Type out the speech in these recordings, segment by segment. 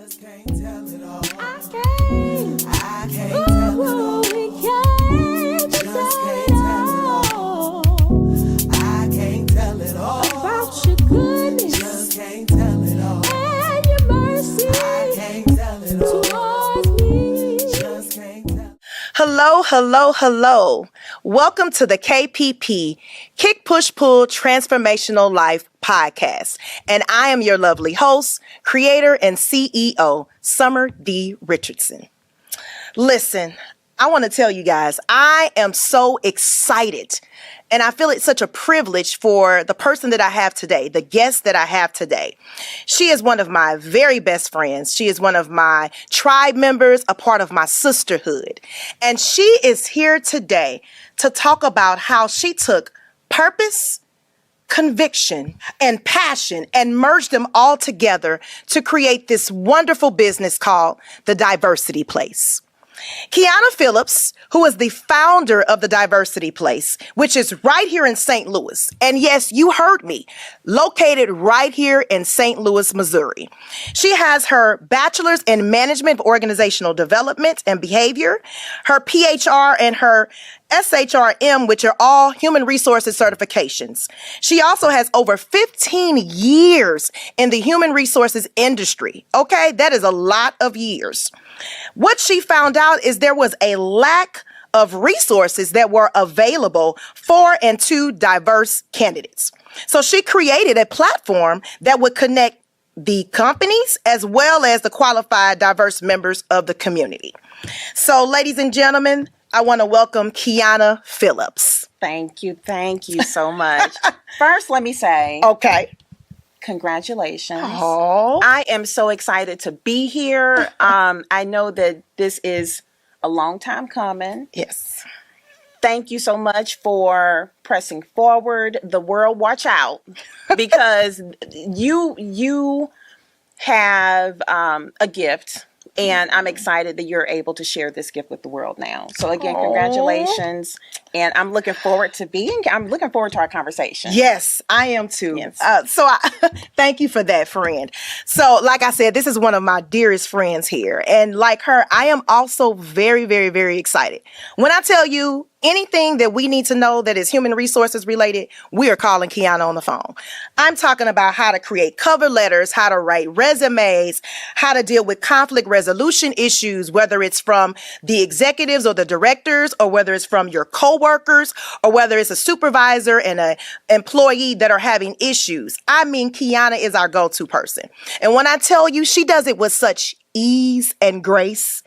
just can't tell it all. I can't tell it all. Just can't tell it all. I can't tell it all. About your goodness. Just can't tell it all. And your mercy. I can't tell it all. Towards me. Just can't tell. Hello. Welcome to the KPP Kick, Push, Pull Transformational Life podcast. And I am your lovely host, creator, and CEO, Summer D. Richardson. Listen, I want to tell you guys, I am so excited. And I feel it's such a privilege for the person that I have today, the guest that I have today. She is one of my very best friends. She is one of my tribe members, a part of my sisterhood. And she is here today to talk about how she took purpose, conviction, and passion and merged them all together to create this wonderful business called The Diversity Place. Keana Phillips, who is the founder of The Diversity Place, which is right here in St. Louis. And yes, you heard me, located right here in St. Louis, Missouri. She has her bachelor's in management of organizational development and behavior, her PHR and her SHRM, which are all human resources certifications. She also has over 15 years in the human resources industry. Okay, that is a lot of years. What she found out is there was a lack of resources that were available for and to diverse candidates. So she created a platform that would connect the companies as well as the qualified diverse members of the community. So, ladies and gentlemen, I want to welcome Keana Phillips. Thank you so much. First, let me say, Okay. congratulations. Oh. I am so excited to be here. I know that this is a long time coming. Yes. Thank you so much for pressing forward. The world, watch out, because you have a gift. And I'm excited that you're able to share this gift with the world now. So again, congratulations. And I'm looking forward to our conversation. Yes, I am too. Yes. Thank you for that, friend. So like I said, this is one of my dearest friends here. And like her, I am also very, very, very excited. When I tell you anything that we need to know that is human resources related, we are calling Keana on the phone. I'm talking about how to create cover letters, how to write resumes, how to deal with conflict resolution issues, whether it's from the executives or the directors, or whether it's from your coworkers, or whether it's a supervisor and an employee that are having issues. I mean, Keana is our go-to person. And when I tell you, she does it with such ease and grace.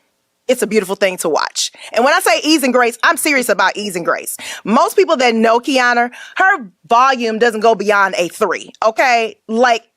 It's a beautiful thing to watch. And when I say ease and grace, I'm serious about ease and grace. Most people that know Keana, her volume doesn't go beyond a 3, okay? Like,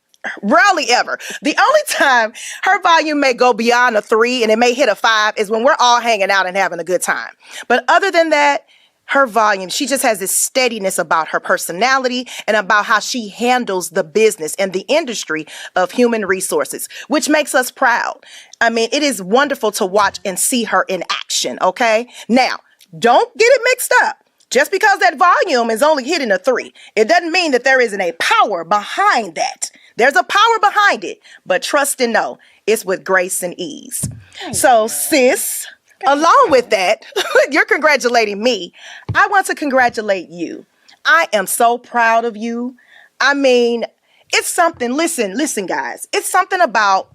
rarely ever. The only time her volume may go beyond a 3 and it may hit a 5 is when we're all hanging out and having a good time. But other than that, her volume, she just has this steadiness about her personality and about how she handles the business and the industry of human resources, which makes us proud. I mean, it is wonderful to watch and see her in action, okay? Now, don't get it mixed up. Just because that volume is only hitting a 3, it doesn't mean that there isn't a power behind that. There's a power behind it, but trust and know it's with grace and ease. So, sis, along with that, you're congratulating me. I want to congratulate you. I am so proud of you. I mean, it's something, listen, guys. It's something about,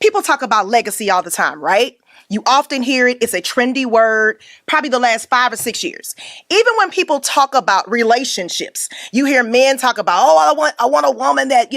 people talk about legacy all the time, right? You often hear it. It's a trendy word, probably the last 5 or 6 years. Even when people talk about relationships, you hear men talk about, oh, I want a woman that,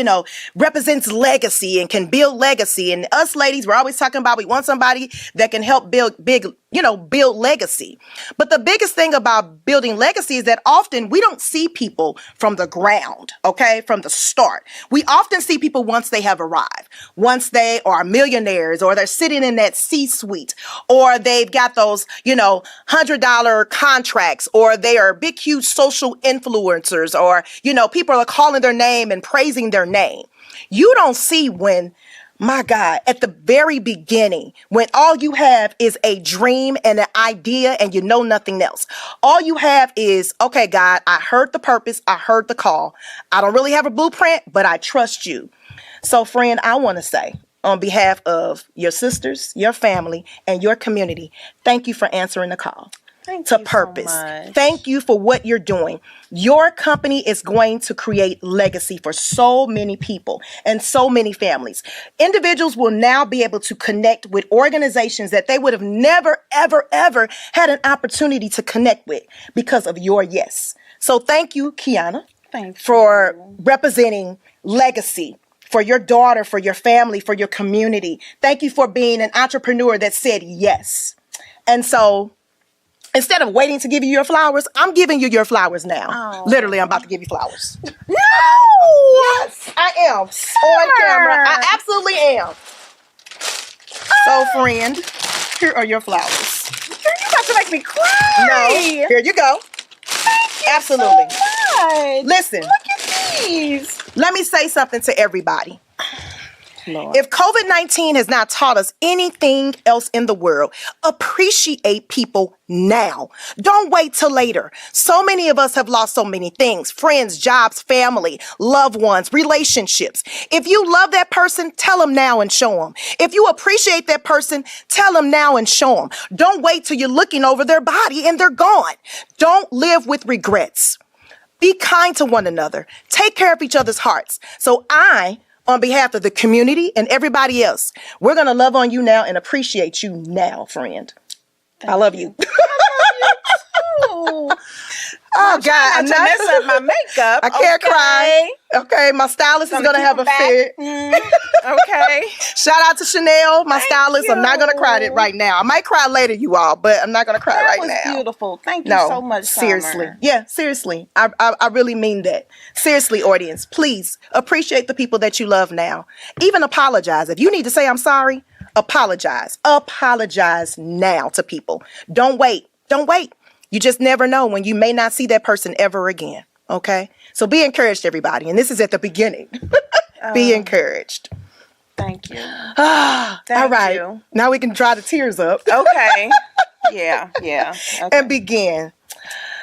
represents legacy and can build legacy. And us ladies, we're always talking about, we want somebody that can help build legacy. But the biggest thing about building legacy is that often we don't see people from the ground, okay, from the start. We often see people once they have arrived, once they are millionaires, or they're sitting in that C-suite, or they've got those, $100 contracts, or they are big, huge social influencers, or, people are calling their name and praising their name. You don't see when, my God, at the very beginning, when all you have is a dream and an idea and you know nothing else. All you have is, okay, God, I heard the purpose. I heard the call. I don't really have a blueprint, but I trust you. So, friend, I want to say, on behalf of your sisters, your family, and your community, thank you for answering the call. Thank To you purpose. so much. Thank you for what you're doing. Your company is going to create legacy for so many people and so many families. Individuals will now be able to connect with organizations that they would have never, ever, ever had an opportunity to connect with because of your yes. So thank you, Keana, for representing legacy for your daughter, for your family, for your community. Thank you for being an entrepreneur that said yes. And so instead of waiting to give you your flowers, I'm giving you your flowers now. Oh. Literally, I'm about to give you flowers. No! Yes, I am. On camera. I absolutely am. So, friend, here are your flowers. You're about to make me cry. No, here you go. Absolutely. Good. Listen, Look at these. let me say something to everybody. Lord. If COVID-19 has not taught us anything else in the world, appreciate people now. Don't wait till later. So many of us have lost so many things: friends, jobs, family, loved ones, relationships. If you love that person, tell them now and show them. If you appreciate that person, tell them now and show them. Don't wait till you're looking over their body and they're gone. Don't live with regrets. Be kind to one another. Take care of each other's hearts. So on behalf of the community and everybody else, we're going to love on you now and appreciate you now, friend. I love you. Ooh. Oh, God. I'm not mess up my makeup. I can't cry. Okay, my stylist is going to have a fit. Okay. Shout out to Chanel, my stylist. I'm not going to cry it right now. I might cry later, you all, but I'm not going to cry right now. That was beautiful. Thank you so much, seriously. Summer. Yeah, seriously. I really mean that. Seriously, audience, please appreciate the people that you love now. Even apologize. If you need to say I'm sorry, apologize. Apologize now to people. Don't wait. Don't wait. You just never know when you may not see that person ever again. Okay? So be encouraged, everybody. And this is at the beginning. Be encouraged. Thank you. All right. you. Now we can dry the tears up. Okay. Yeah. Okay. And begin.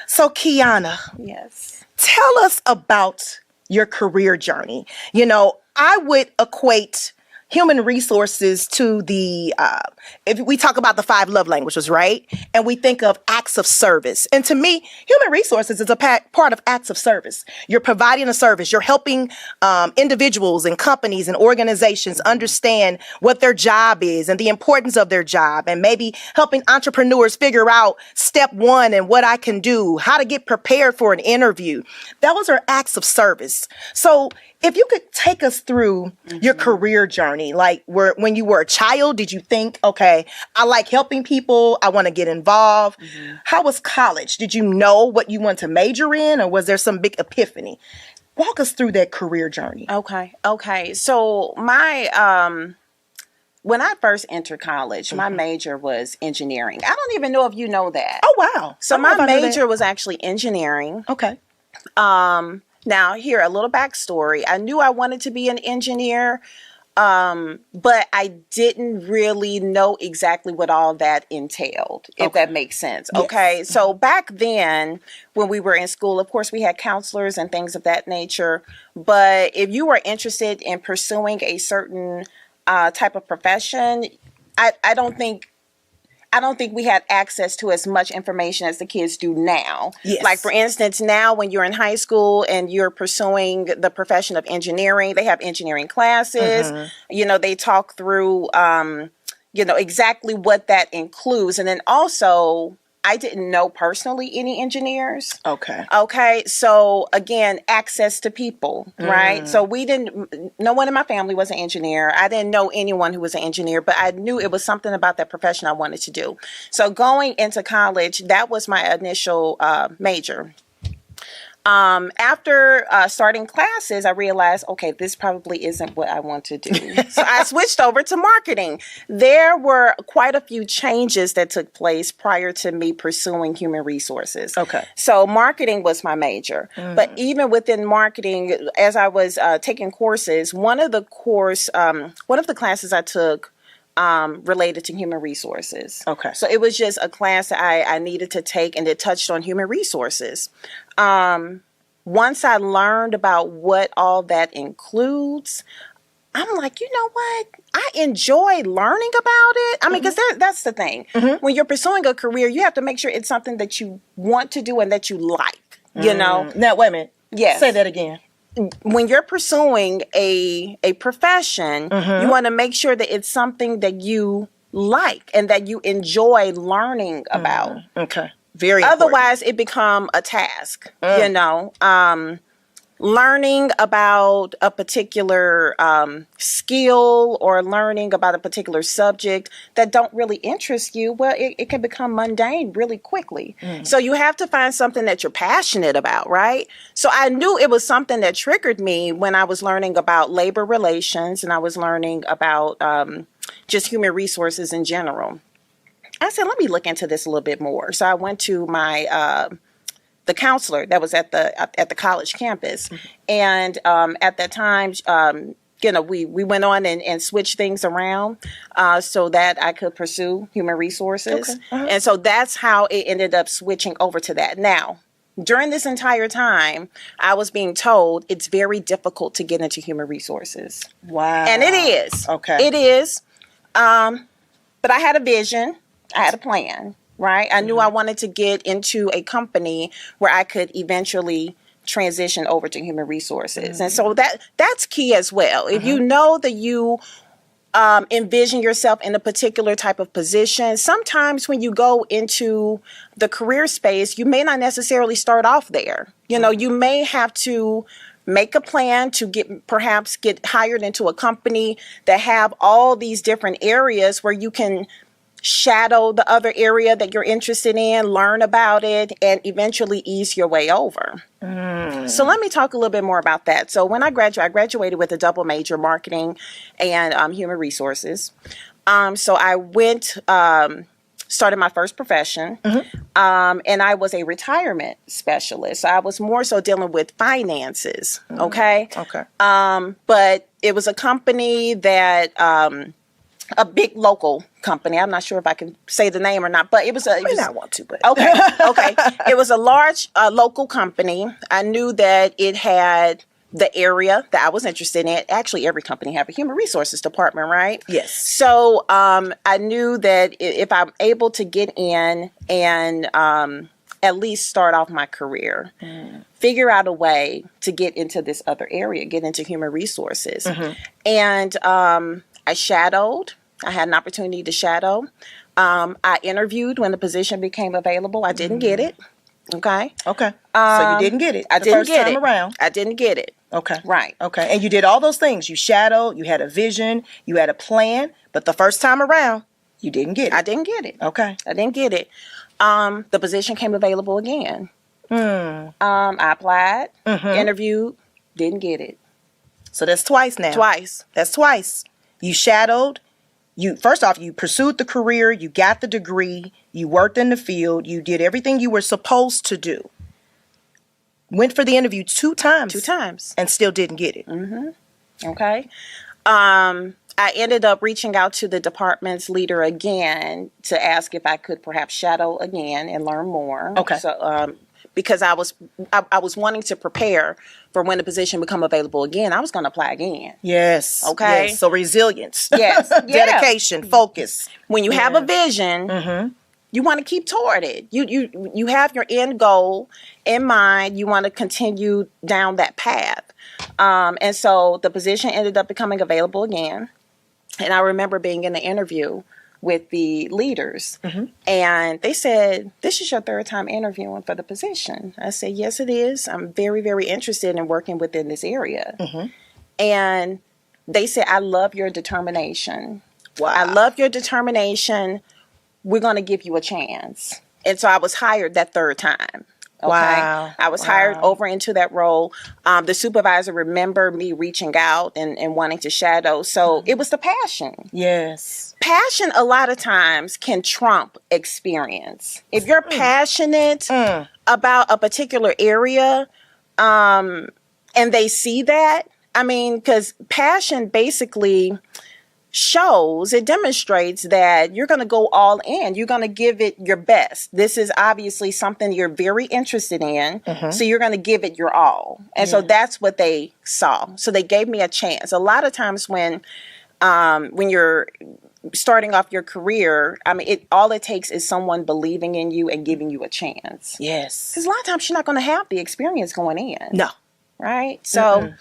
So, Keana, Yes. tell us about your career journey. You know, I would equate human resources to the, if we talk about the 5 love languages, right? And we think of acts of service. And to me, human resources is a part of acts of service. You're providing a service. You're helping individuals and companies and organizations understand what their job is and the importance of their job, and maybe helping entrepreneurs figure out step 1 and what I can do, how to get prepared for an interview. Those are acts of service. So if you could take us through your career journey, like when you were a child, did you think, okay, I like helping people, I want to get involved? How was college? Did you know what you want to major in, or was there some big epiphany? Walk us through that career journey. Okay. So my when I first entered college, my major was engineering. I don't even know if you know that. Oh, wow. So I don't know my if I knew that. major was actually engineering. Okay. Now, here, a little backstory. I knew I wanted to be an engineer, but I didn't really know exactly what all that entailed, if that makes sense. Yes. Okay. So back then, when we were in school, of course, we had counselors and things of that nature. But if you were interested in pursuing a certain type of profession, I don't think we had access to as much information as the kids do now. Yes. Like, for instance, now when you're in high school and you're pursuing the profession of engineering, they have engineering classes. You know, they talk through, exactly what that includes. And then also, I didn't know personally any engineers. Okay. So again, access to people, right? So no one in my family was an engineer. I didn't know anyone who was an engineer, but I knew it was something about that profession I wanted to do. So going into college, that was my initial major. After starting classes, I realized, okay, this probably isn't what I want to do. So I switched over to marketing. There were quite a few changes that took place prior to me pursuing human resources. Okay. So marketing was my major. But even within marketing, as I was taking courses, one of the classes I took related to human resources. Okay. So it was just a class that I needed to take, and it touched on human resources. Once I learned about what all that includes, I'm like, you know what? I enjoy learning about it. I mean, because that's the thing. When you're pursuing a career, you have to make sure it's something that you want to do and that you like, you know? Now, wait a minute. Yes. Say that again. When you're pursuing a profession, you want to make sure that it's something that you like and that you enjoy learning about. Okay. Very important. Otherwise, it become a task, you know. Learning about a particular skill or learning about a particular subject that don't really interest you, well, it can become mundane really quickly. So you have to find something that you're passionate about, right? So I knew it was something that triggered me when I was learning about labor relations and I was learning about just human resources in general. I said, let me look into this a little bit more. So I went to my the counselor that was at the college campus, and at that time, you know, we went on and switched things around so that I could pursue human resources, and so that's how it ended up switching over to that. Now, during this entire time, I was being told it's very difficult to get into human resources. Wow. And it is. Okay. It is. But I had a vision. I had a plan. Right? I knew I wanted to get into a company where I could eventually transition over to human resources. And so that's key as well. If you know that you envision yourself in a particular type of position, sometimes when you go into the career space, you may not necessarily start off there. You know, you may have to make a plan to perhaps get hired into a company that have all these different areas where you can shadow the other area that you're interested in, learn about it, and eventually ease your way over. So let me talk a little bit more about that. So when I graduated with a double major, marketing and human resources. So I went, started my first profession, and I was a retirement specialist. So I was more so dealing with finances, okay? Okay. But it was a company that... a big local company. I'm not sure if I can say the name or not, but it was a... You may not want to, but... Okay. It was a large local company. I knew that it had the area that I was interested in. Actually, every company have a human resources department, right? Yes. So I knew that if I'm able to get in and at least start off my career, figure out a way to get into this other area, get into human resources. And I shadowed. I had an opportunity to shadow. I interviewed when the position became available. I didn't get it. Okay. Okay. So you didn't get it. I didn't get it. The first time around. I didn't get it. Okay. Right. Okay. And you did all those things. You shadowed, you had a vision, you had a plan, but the first time around, you didn't get it. I didn't get it. Okay. I didn't get it. The position came available again. I applied, interviewed, didn't get it. So that's twice now. Twice. That's twice. You shadowed. First off, you pursued the career, you got the degree, you worked in the field, you did everything you were supposed to do. Went for the interview 2 times. 2 times. And still didn't get it. Okay. I ended up reaching out to the department's leader again to ask if I could perhaps shadow again and learn more. Okay. So, because I was wanting to prepare for when the position become available again. I was going to apply again. Yes. Okay. Yes. So resilience. Yes. Yeah. Dedication. Focus. When you have a vision, you want to keep toward it. You have your end goal in mind. You want to continue down that path. And so the position ended up becoming available again. And I remember being in the interview with the leaders, and they said, "This is your 3rd time interviewing for the position." I said, "Yes, it is. I'm very, very interested in working within this area." And they said, "I love your determination. Wow. I love your determination. We're going to give you a chance." And so I was hired that 3rd time. Okay. Wow. I was hired over into that role. The supervisor remembered me reaching out and wanting to shadow. So it was the passion. Yes. Passion a lot of times can trump experience. If you're passionate about a particular area, and they see that, I mean, because passion basically it demonstrates that you're going to go all in. You're going to give it your best. This is obviously something you're very interested in. So you're going to give it your all. And so that's what they saw. So they gave me a chance. A lot of times when you're starting off your career, I mean, all it takes is someone believing in you and giving you a chance. Yes. Because a lot of times you're not going to have the experience going in. No. Right? So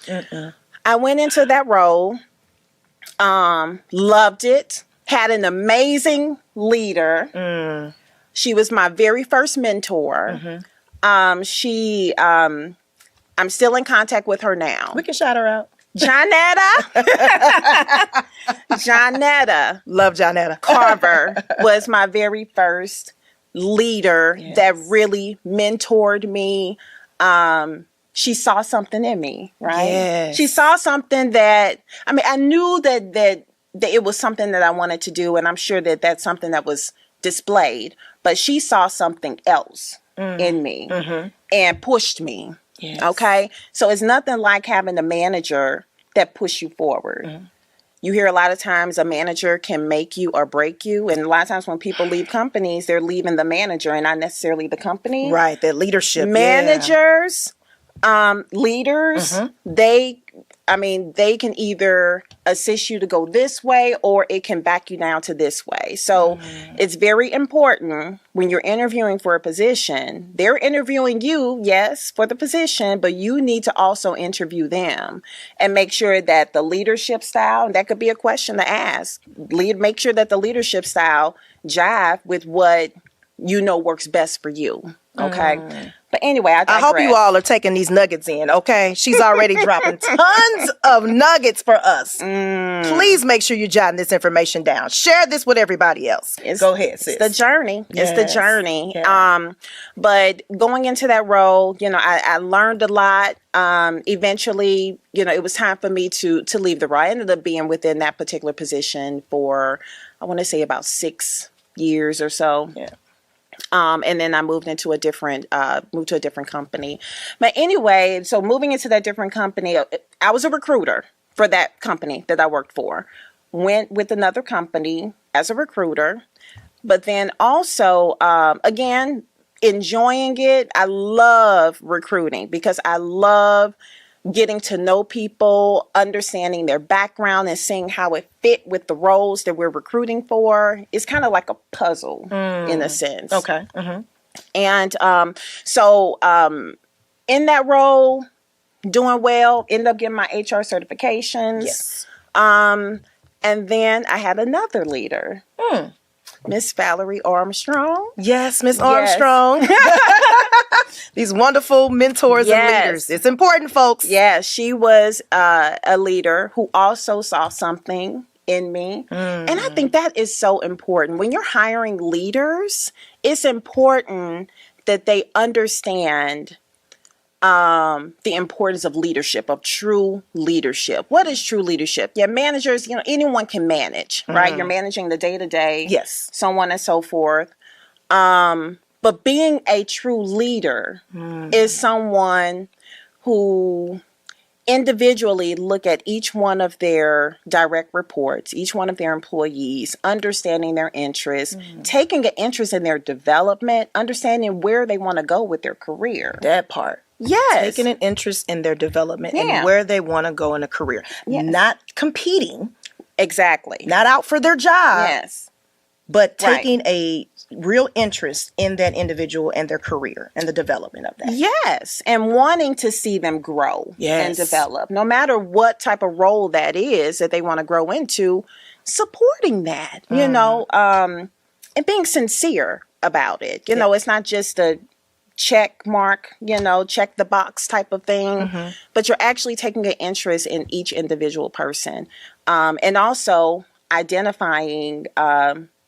I went into that role. Loved it. Had an amazing leader. She was my very first mentor. I'm still in contact with her now. We can shout her out. Johnetta. Johnetta Love Johnetta. Carver was my very first leader that really mentored me. She saw something in me, right? Yes. She saw something that, I mean, I knew that it was something that I wanted to do, and I'm sure that that's something that was displayed, but she saw something else in me and pushed me. Yes. Okay? So it's nothing like having a manager that push you forward. You hear a lot of times a manager can make you or break you. And a lot of times when people leave companies, they're leaving the manager and not necessarily the company. Right. That leadership. Managers, leaders, they can either assist you to go this way or it can back you down to this way. So it's very important when you're interviewing for a position, they're interviewing you, yes, for the position, but you need to also interview them and make sure that the leadership style, and that could be a question to ask, make sure that the leadership style jive with what you know works best for you. Okay. But anyway, I hope you all are taking these nuggets in, okay? She's already dropping tons of nuggets for us. Please make sure you're jotting this information down. Share this with everybody else. Go ahead, sis. It's the journey. Yes. It's the journey. Yeah. But going into that role, I learned a lot. Eventually, it was time for me to leave the role. I ended up being within that particular position for, I want to say, about 6 years or so. Yeah. And then I moved to a different company. But anyway, so moving into that different company, I was a recruiter for that company that I worked for. Went with another company as a recruiter, but then also, again, enjoying it. I love recruiting because I love getting to know people, understanding their background and seeing how it fit with the roles that we're recruiting for. It's kind of like a puzzle in a sense. Okay. And so in that role, doing well, ended up getting my HR certifications. Yes. And then I had another leader, Miss Valerie Armstrong. Yes, Miss Armstrong. These wonderful mentors and leaders. It's important, folks. Yeah, she was a leader who also saw something in me. And I think that is so important. When you're hiring leaders, it's important that they understand the importance of leadership, of true leadership. What is true leadership? Yeah, managers, anyone can manage, right? You're managing the day-to-day, Yes. so on and so forth. But being a true leader is someone who individually look at each one of their direct reports, each one of their employees, understanding their interests, taking an interest in their development, understanding where they want to go with their career. That part. Yes. Taking an interest in their development Yeah. and where they want to go in a career. Yes. Not competing, Exactly. not out for their job, Yes. but Right. taking a real interest in that individual and their career and the development of that. Yes. And wanting to see them grow Yes. and develop, no matter what type of role that is that they want to grow into, supporting that, and being sincere about it. It's not just a check mark, check the box type of thing, but you're actually taking an interest in each individual person. And also identifying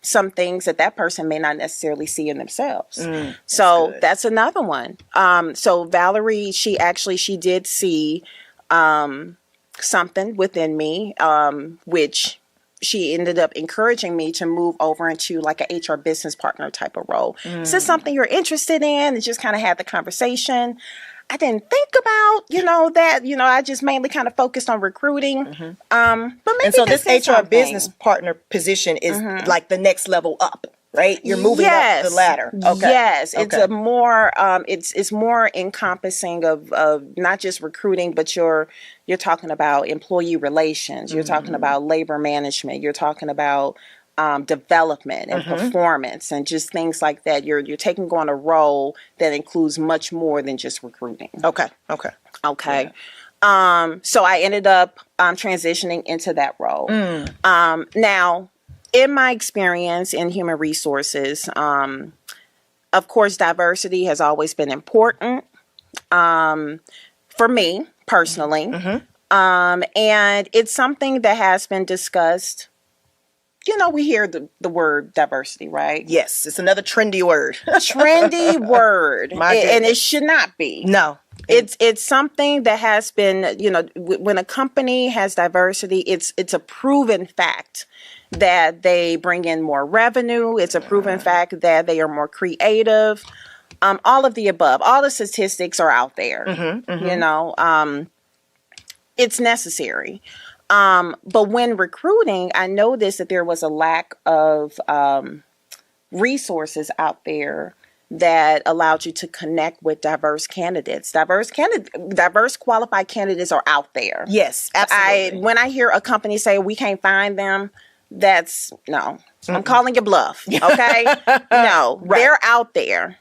some things that person may not necessarily see in themselves. So that's another one. So Valerie, she did see something within me, which she ended up encouraging me to move over into like a HR business partner type of role. Is this something you're interested in? And just kind of had the conversation. I didn't think about, that, I just mainly kind of focused on recruiting. But maybe And so this is HR something. business partner position is like the next level up, right? You're moving up the ladder. Okay. Yes, it's Okay. a more it's more encompassing of not just recruiting, but you're talking about employee relations, you're talking about labor management, you're talking about development and performance and just things like that. You're taking on a role that includes much more than just recruiting. Okay. Okay. Okay. So I ended up transitioning into that role. Now, in my experience in human resources, of course, diversity has always been important for me personally. And it's something that has been discussed. We hear the word diversity, right? Yes, it's another trendy word. Trendy word. My And it goodness. should not be. No. It's something that has been, when a company has diversity, it's a proven fact that they bring in more revenue. It's a proven fact that they are more creative. All of the above. All the statistics are out there. It's necessary. But when recruiting, I noticed that there was a lack of resources out there that allowed you to connect with diverse candidates. Diverse qualified candidates are out there. Yes, absolutely. When I hear a company say we can't find them, that's no. I'm calling you bluff. Okay? No, they're out there.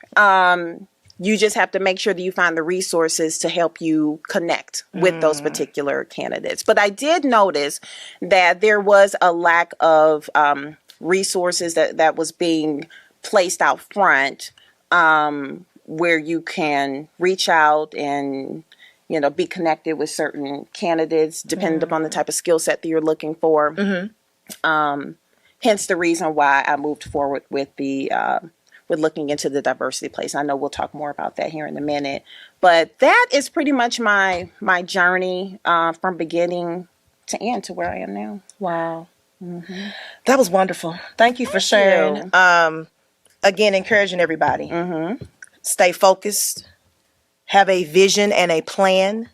You just have to make sure that you find the resources to help you connect with those particular candidates. But I did notice that there was a lack of resources that was being placed out front, where you can reach out and, be connected with certain candidates, depending upon the type of skill set that you're looking for. Hence the reason why I moved forward with with looking into the diversity place. I know we'll talk more about that here in a minute, but that is pretty much my journey from beginning to end to where I am now. Wow. That was wonderful. Thank you for sharing. Again, encouraging everybody. Stay focused. Have a vision and a plan.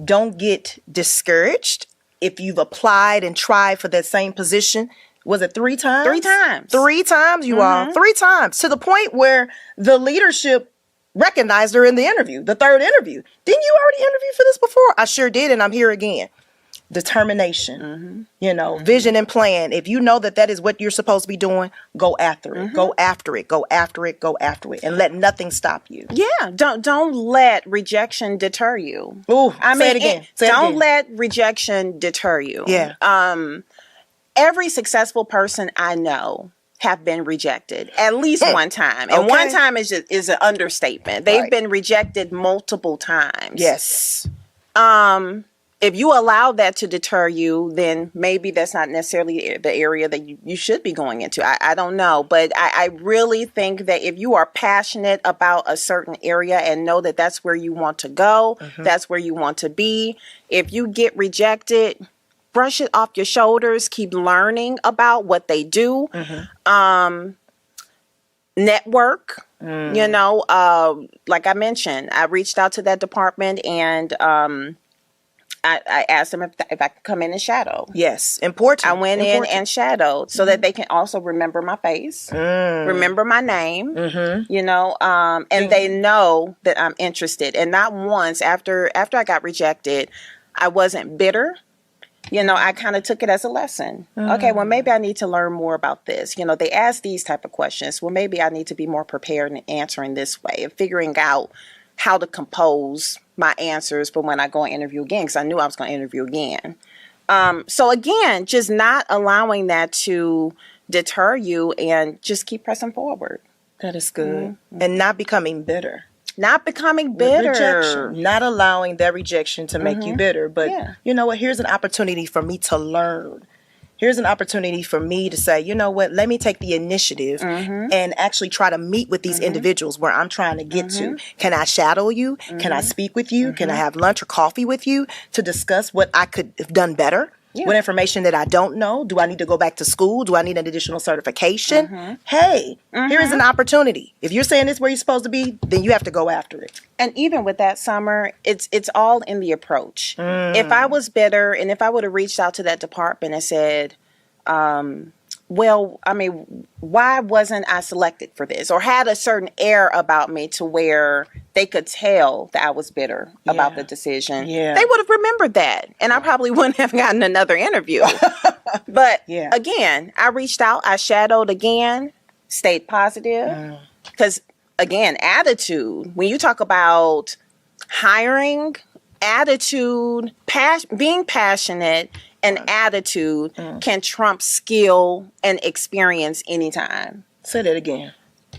Don't get discouraged if you've applied and tried for that same position. Was it 3 times? 3 times. 3 times, you all. 3 times. To the point where the leadership recognized her in the interview, the 3rd interview. Didn't you already interview for this before? I sure did, and I'm here again. Determination, vision and plan. If you know that is what you're supposed to be doing, go after it. Go after it. Go after it. Go after it. And let nothing stop you. Yeah. Don't let rejection deter you. Ooh, say it again. Don't let rejection deter you. Yeah. Every successful person I know have been rejected at least one time. And Okay. one time is an understatement. They've been rejected multiple times. Yes. If you allow that to deter you, then maybe that's not necessarily the area that you should be going into. I don't know. But I really think that if you are passionate about a certain area and know that that's where you want to go, that's where you want to be, if you get rejected, brush it off your shoulders, keep learning about what they do. Network, like I mentioned, I reached out to that department and I asked them if I could come in and shadow. Yes. Important. I went in and shadowed so that they can also remember my face, remember my name, and they know that I'm interested. And not once after I got rejected, I wasn't bitter. I kind of took it as a lesson. Okay, well, maybe I need to learn more about this. They ask these type of questions. Well, maybe I need to be more prepared in answering this way and figuring out how to compose my answers for when I go and interview again, because I knew I was going to interview again. So again, just not allowing that to deter you and just keep pressing forward. That is good. And not becoming bitter. Not becoming bitter. Rejection. Not allowing that rejection to make you bitter. But you know what? Here's an opportunity for me to learn. Here's an opportunity for me to say, you know what? Let me take the initiative and actually try to meet with these individuals where I'm trying to get to. Can I shadow you? Can I speak with you? Can I have lunch or coffee with you to discuss what I could have done better? What information that I don't know? Do I need to go back to school? Do I need an additional certification? Hey, here is an opportunity. If you're saying this is where you're supposed to be, then you have to go after it. And even with that, Summer, it's all in the approach. If I was bitter and if I would have reached out to that department and said, well, I mean, why wasn't I selected for this? Or had a certain air about me to where they could tell that I was bitter about the decision. Yeah. They would have remembered that. And I probably wouldn't have gotten another interview. But again, I reached out, I shadowed again, stayed positive. Because again, attitude, when you talk about hiring, attitude, being passionate, and attitude can trump skill and experience anytime. Say that again.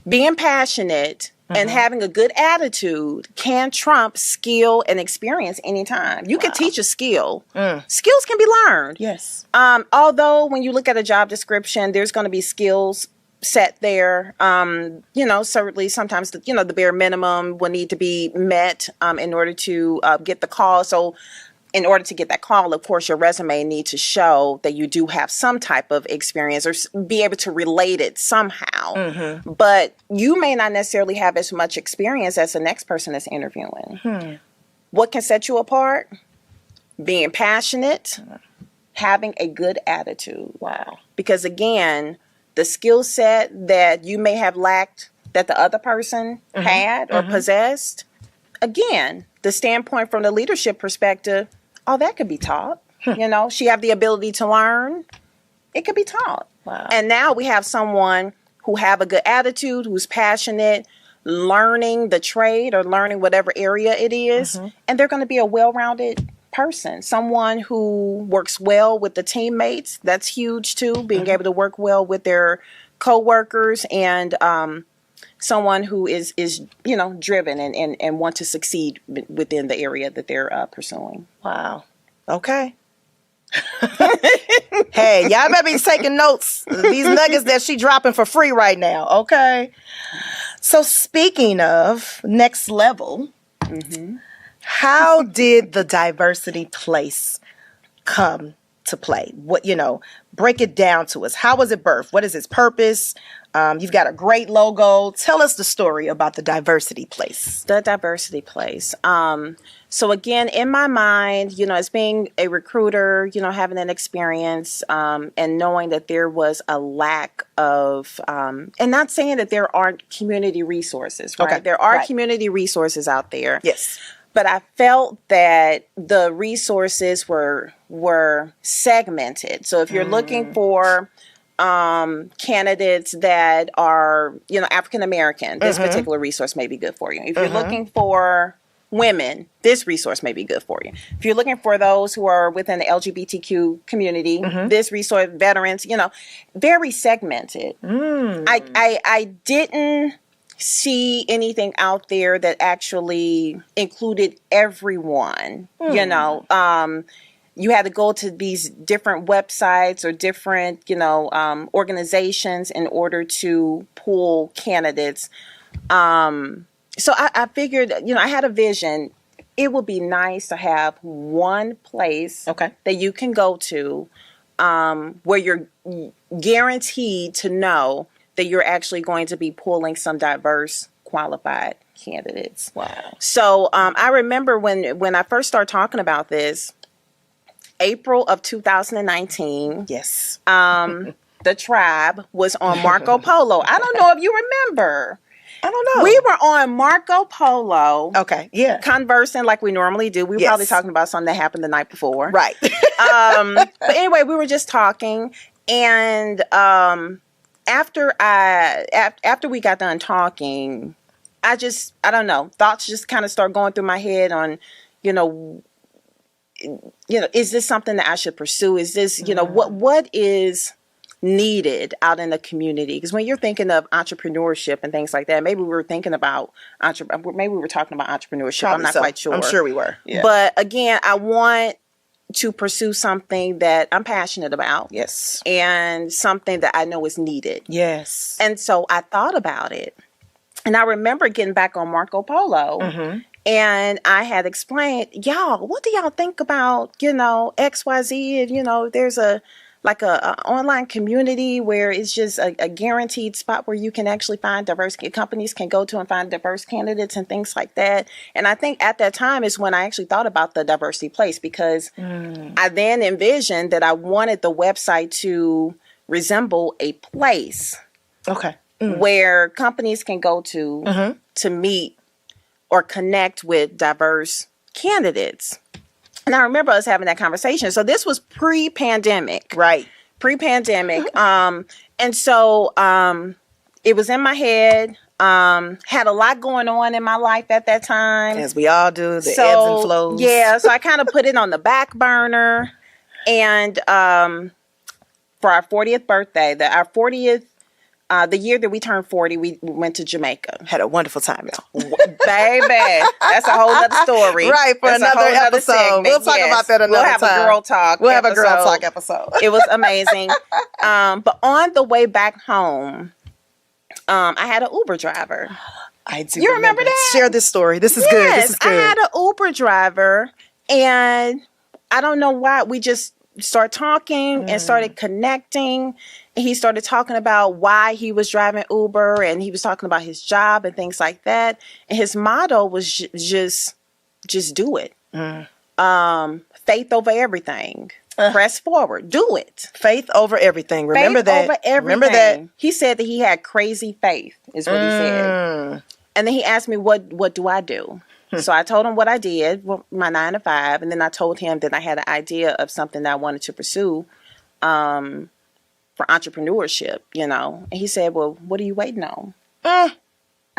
Being passionate and having a good attitude can trump skill and experience anytime. You can teach a skill. Skills can be learned. Yes. Although when you look at a job description, there's going to be skills set there. Certainly sometimes the bare minimum will need to be met in order to get the call. So in order to get that call, of course, your resume needs to show that you do have some type of experience or be able to relate it somehow. But you may not necessarily have as much experience as the next person that's interviewing. What can set you apart? Being passionate, having a good attitude. Wow. Because again, the skill set that you may have lacked that the other person had or possessed, again, the standpoint from the leadership perspective, that could be taught. She have the ability to learn. It could be taught. Wow. And now we have someone who have a good attitude, who's passionate, learning the trade or learning whatever area it is. And they're going to be a well-rounded person, someone who works well with the teammates. That's huge too, being able to work well with their coworkers, and someone who is driven and want to succeed within the area that they're pursuing. Wow. Okay. Hey, y'all better be taking notes. These nuggets that she dropping for free right now. Okay. So speaking of next level, how did the diversity place come to play? What, break it down to us. How was it birthed? What is its purpose? You've got a great logo. Tell us the story about the diversity place. The diversity place. So again, in my mind, as being a recruiter, having an experience, and knowing that there was a lack of, and not saying that there aren't community resources, right? Okay. There are community resources out there. Yes. But I felt that the resources were segmented. So if you're looking for candidates that are, African American, this particular resource may be good for you. If you're looking for women, this resource may be good for you. If you're looking for those who are within the LGBTQ community, this resource, veterans, very segmented. I didn't see anything out there that actually included everyone. You had to go to these different websites or different, organizations in order to pull candidates. So I figured, I had a vision. It would be nice to have one place that you can go to where you're guaranteed to know that you're actually going to be pulling some diverse, qualified candidates. Wow. So I remember when I first started talking about this, April of 2019. Yes. The tribe was on Marco Polo. I don't know if you remember. I don't know. We were on Marco Polo. Okay. Yeah. Conversing like we normally do. We were Yes. probably talking about something that happened the night before. Right. But anyway, we were just talking, and after we got done talking, I don't know, thoughts just kind of start going through my head on, is this something that I should pursue? Is this, what is needed out in the community? Because when you're thinking of entrepreneurship and things like that, maybe we were thinking about maybe we were talking about entrepreneurship. Probably I'm not so. quite sure. I'm sure we were. Yeah. But again, I want to pursue something that I'm passionate about. Yes. And something that I know is needed. Yes. And so I thought about it. And I remember getting back on Marco Polo And I had explained, y'all, what do y'all think about, XYZ? If, there's a online community where it's just a guaranteed spot where you can actually find diverse companies can go to and find diverse candidates and things like that. And I think at that time is when I actually thought about the diversity place, because I then envisioned that I wanted the website to resemble a place Okay. where companies can go to meet or connect with diverse candidates. And I remember us having that conversation. So this was pre-pandemic. Right. Pre-pandemic. And so it was in my head. Had a lot going on in my life at that time. As we all do, the ebbs and flows. Yeah, so I kind of put it on the back burner. And for our 40th birthday, the year that we turned 40, we went to Jamaica. Had a wonderful time, y'all. Baby, that's a whole other story. Right, for That's a another whole nother episode. segment. We'll talk about that another time. We'll have a girl talk. We'll have a girl episode. talk episode. It was amazing. But on the way back home, I had an Uber driver. I do. You remember that? Share this story. This is good. This is good. I had an Uber driver, and I don't know why. We just started talking and started connecting. And he started talking about why he was driving Uber, and he was talking about his job and things like that. And his motto was just do it. Faith over everything. Press forward. Do it. Faith over everything. Remember Faith that. over everything. Remember that. He said that he had crazy faith, is what he said. And then he asked me, what do I do? So I told him what I did, my 9 to 5. And then I told him that I had an idea of something that I wanted to pursue for entrepreneurship, And he said, well, what are you waiting on? I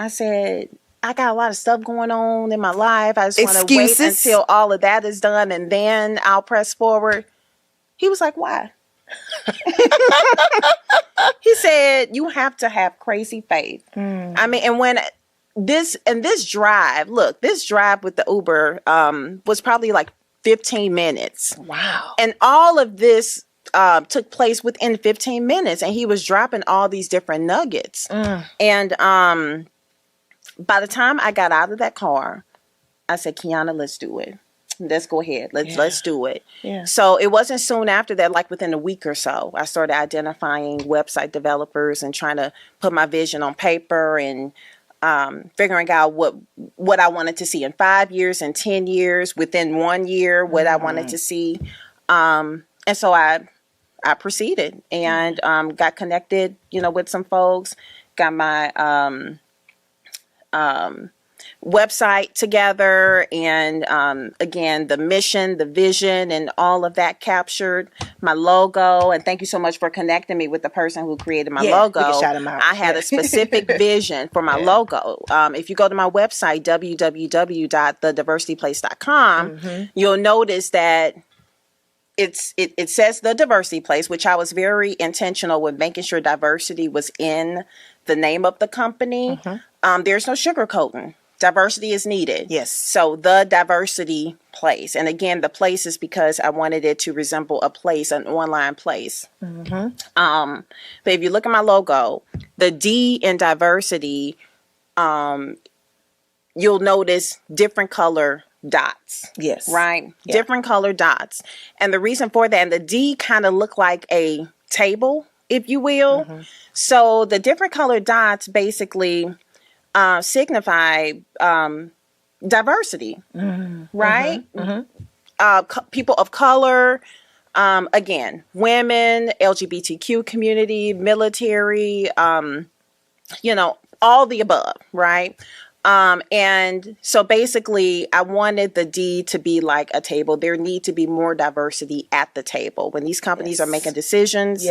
said, I got a lot of stuff going on in my life. I just want to wait until all of that is done, and then I'll press forward. He was like, why? He said, you have to have crazy faith. I mean, and when this drive with the Uber was probably like 15 minutes. Wow. And all of this took place within 15 minutes, and he was dropping all these different nuggets. And by the time I got out of that car, I said, Keana, let's do it. Let's go ahead. Let's do it. Yeah. So it wasn't soon after that, like within a week or so, I started identifying website developers and trying to put my vision on paper and figuring out what I wanted to see in 5 years and 10 years, within 1 year, what I wanted to see. And so I proceeded and got connected, with some folks, got my website together, and again, the mission, the vision, and all of that captured, my logo. And thank you so much for connecting me with the person who created my logo. We can shout him out. I had a specific vision for my logo. If you go to my website, www.thediversityplace.com, you'll notice that it says The Diversity Place, which I was very intentional with making sure diversity was in the name of the company. There's no sugarcoating. Diversity is needed. Yes. So The Diversity Place. And again, the place is because I wanted it to resemble a place, an online place. But if you look at my logo, the D in diversity, you'll notice different color dots. Yes. Right? Yeah. Different color dots. And the reason for that, and the D kind of look like a table, if you will. So the different color dots basically signify diversity, right? People of color, again, women, LGBTQ community, military, all the above, right? And so basically I wanted the D to be like a table. There need to be more diversity at the table. When these companies are making decisions,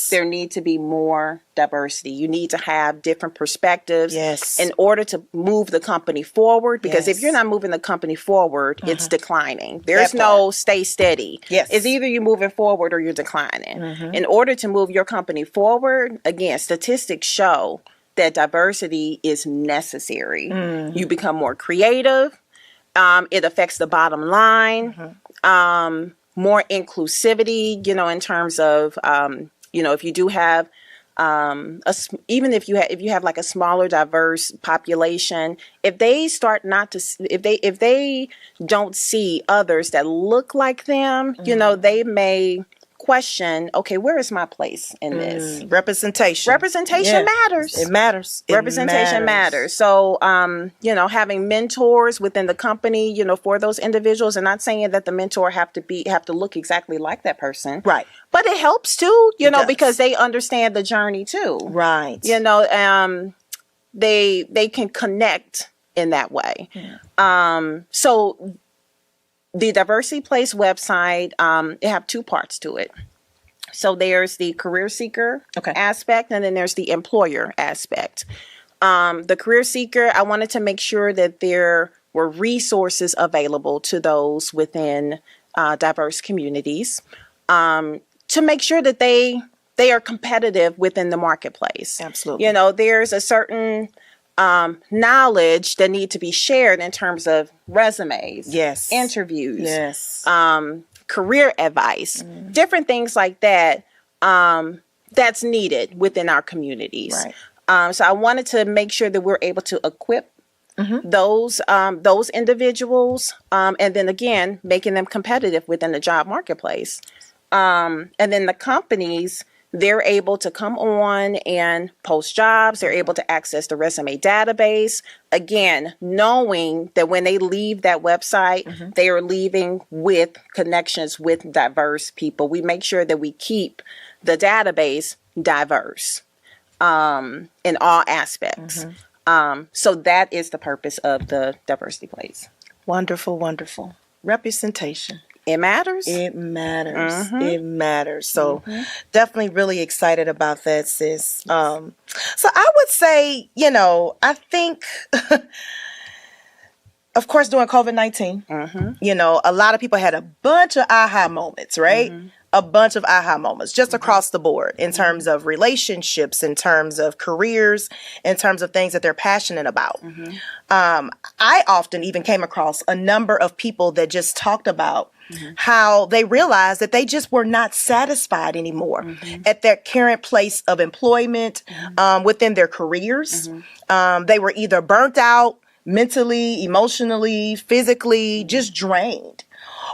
there need to be more diversity. You need to have different perspectives in order to move the company forward. Because if you're not moving the company forward, it's declining. There's no stay steady. It's either you're moving forward or you're declining. In order to move your company forward, again, statistics show that diversity is necessary. You become more creative. It affects the bottom line. More inclusivity, in terms of, if you do have even if you have like a smaller diverse population, if they start not to if they don't see others that look like them, they may question, okay, where is my place in this? Representation matters. It matters. Representation matters. So, having mentors within the company, for those individuals, and not saying that the mentor have to look exactly like that person, Right. But it helps too, does. because they understand the journey too, Right. They can connect in that way. So the Diversity Place website, it have two parts to it. So there's the career seeker aspect, and then there's the employer aspect. The career seeker, I wanted to make sure that there were resources available to those within diverse communities, to make sure that they are competitive within the marketplace. Absolutely. There's a certain knowledge that need to be shared in terms of resumes, yes, interviews, yes, career advice, different things like that, that's needed within our communities. Right. So I wanted to make sure that we're able to equip those individuals, and then again, making them competitive within the job marketplace. And then the companies, they're able to come on and post jobs. They're able to access the resume database. Again, knowing that when they leave that website, they are leaving with connections with diverse people. We make sure that we keep the database diverse in all aspects. So that is the purpose of the Diversity Place. Wonderful, wonderful. Representation. It matters. It matters. It matters. So definitely really excited about that, sis. So I would say, I think, of course, during COVID-19, a lot of people had a bunch of aha moments, right? A bunch of aha moments just across the board in terms of relationships, in terms of careers, in terms of things that they're passionate about. I often even came across a number of people that just talked about how they realized that they just were not satisfied anymore at their current place of employment, within their careers. They were either burnt out mentally, emotionally, physically, just drained.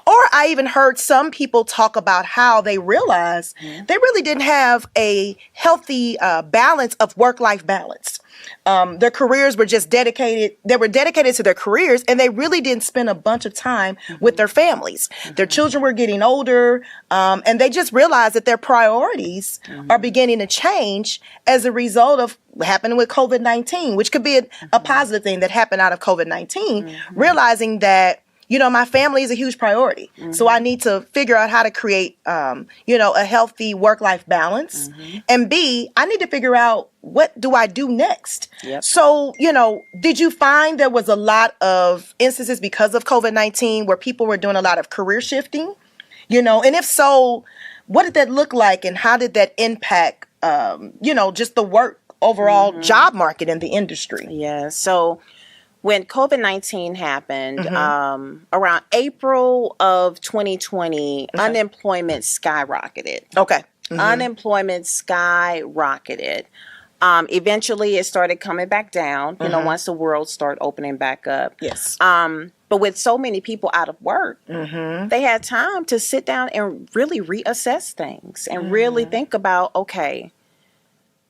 Or I even heard some people talk about how they realized they really didn't have a healthy balance of work-life balance. Their careers were just dedicated. They were dedicated to their careers, and they really didn't spend a bunch of time with their families. Their children were getting older, and they just realized that their priorities are beginning to change as a result of what happened with COVID-19, which could be a positive thing that happened out of COVID-19, realizing that my family is a huge priority. So I need to figure out how to create, a healthy work-life balance. And B, I need to figure out, what do I do next? So, did you find there was a lot of instances because of COVID-19 where people were doing a lot of career shifting? And if so, what did that look like, and how did that impact, just the work overall job market in the industry? Yeah. So when COVID-19 happened, around April of 2020, unemployment skyrocketed. Unemployment skyrocketed. Eventually, it started coming back down, once the world started opening back up. Yes. But with so many people out of work, they had time to sit down and really reassess things and really think about, okay,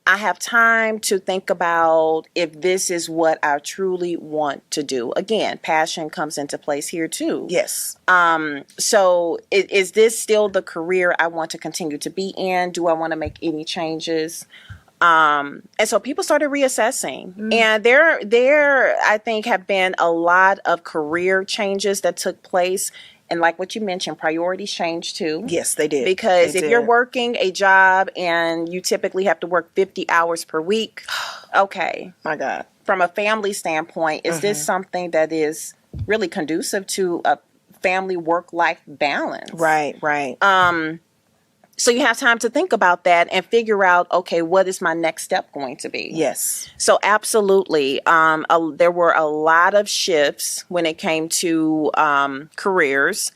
I have time to think about if this is what I truly want to do. Again, passion comes into place here too. Yes. So is this still the career I want to continue to be in? Do I want to make any changes? And so people started reassessing, and there I think have been a lot of career changes that took place. And like what you mentioned, priorities change too. Yes, they did. Because if you're working a job and you typically have to work 50 hours per week, okay. My God. From a family standpoint, is this something that is really conducive to a family work-life balance? Right. So you have time to think about that and figure out, okay, what is my next step going to be? Yes. So absolutely. There were a lot of shifts when it came to careers.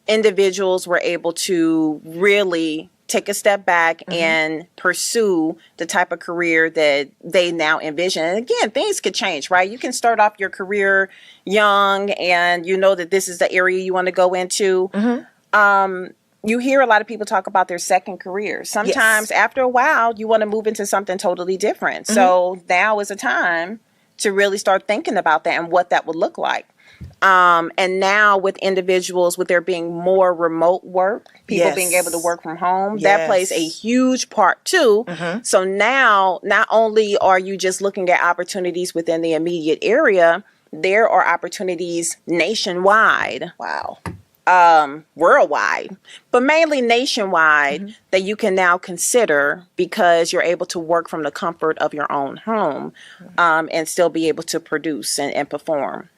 Individuals were able to really take a step back and pursue the type of career that they now envision. And again, things could change, right? You can start off your career young and you know that this is the area you want to go into. You hear a lot of people talk about their second career. Sometimes after a while, you want to move into something totally different. So now is a time to really start thinking about that and what that would look like. And now with individuals, with there being more remote work, people being able to work from home, that plays a huge part too. So now, not only are you just looking at opportunities within the immediate area, there are opportunities nationwide. Wow. Worldwide, but mainly nationwide that you can now consider because you're able to work from the comfort of your own home and still be able to produce and perform.